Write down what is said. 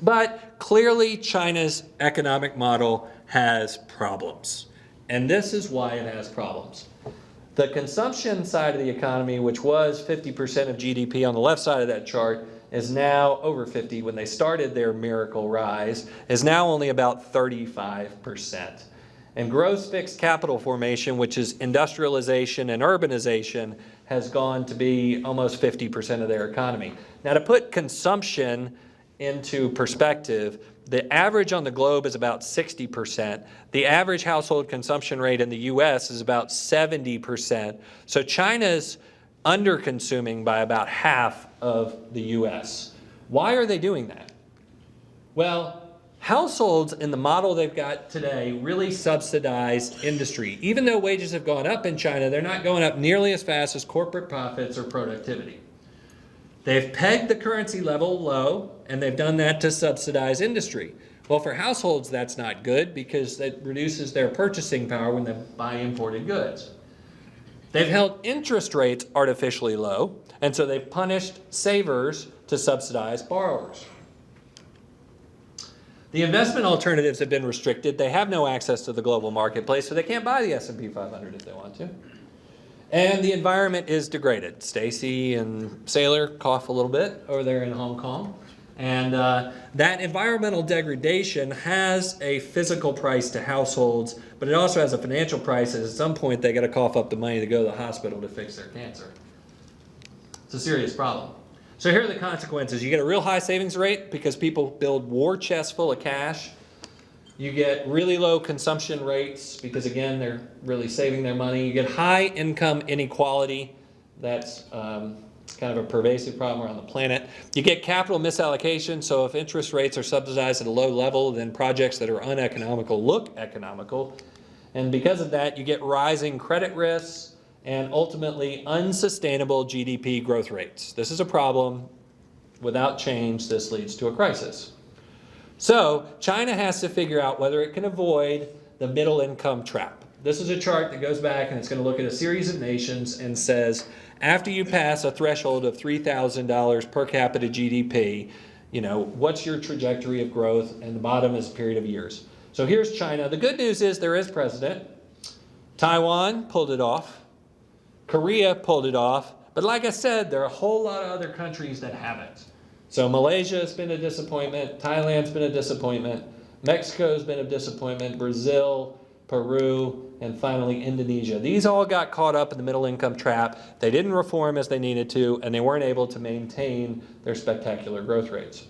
But clearly China's economic model has problems. And this is why it has problems. The consumption side of the economy, which was 50% of GDP on the left side of that chart, is now over 50. When they started their miracle rise, is now only about 35%. And gross fixed capital formation, which is industrialization and urbanization, has gone to be almost 50% of their economy. Now, to put consumption into perspective, the average on the globe is about 60%. The average household consumption rate in the US is about 70%. So China's under-consuming by about half of the US. Why are they doing that? Well, households in the model they've got today really subsidize industry. Even though wages have gone up in China, they're not going up nearly as fast as corporate profits or productivity. They've pegged the currency level low, and they've done that to subsidize industry. Well, for households, that's not good because it reduces their purchasing power when they buy imported goods. They've held interest rates artificially low, and so they've punished savers to subsidize borrowers. The investment alternatives have been restricted. They have no access to the global marketplace, so they can't buy the S&P 500 if they want to. And the environment is degraded. Stacy and Saylor cough a little bit over there in Hong Kong. And that environmental degradation has a physical price to households, but it also has a financial price. At some point, they got to cough up the money to go to the hospital to fix their cancer. It's a serious problem. So here are the consequences. You get a real high savings rate because people build war chests full of cash. You get really low consumption rates because, again, they're really saving their money. You get high income inequality. That's kind of a pervasive problem around the planet. You get capital misallocation. So if interest rates are subsidized at a low level, then projects that are uneconomical look economical. And because of that, you get rising credit risks and ultimately unsustainable GDP growth rates. This is a problem. Without change, this leads to a crisis. So China has to figure out whether it can avoid the middle income trap. This is a chart that goes back and it's going to look at a series of nations and says, after you pass a threshold of $3,000 per capita GDP, what's your trajectory of growth? And the bottom is a period of years. So here's China. The good news is there is precedent. Taiwan pulled it off. Korea pulled it off. But like I said, there are a whole lot of other countries that haven't. So Malaysia has been a disappointment, Thailand's been a disappointment, Mexico's been a disappointment, Brazil, Peru, and finally Indonesia. These all got caught up in the middle income trap. They didn't reform as they needed to, and they weren't able to maintain their spectacular growth rates.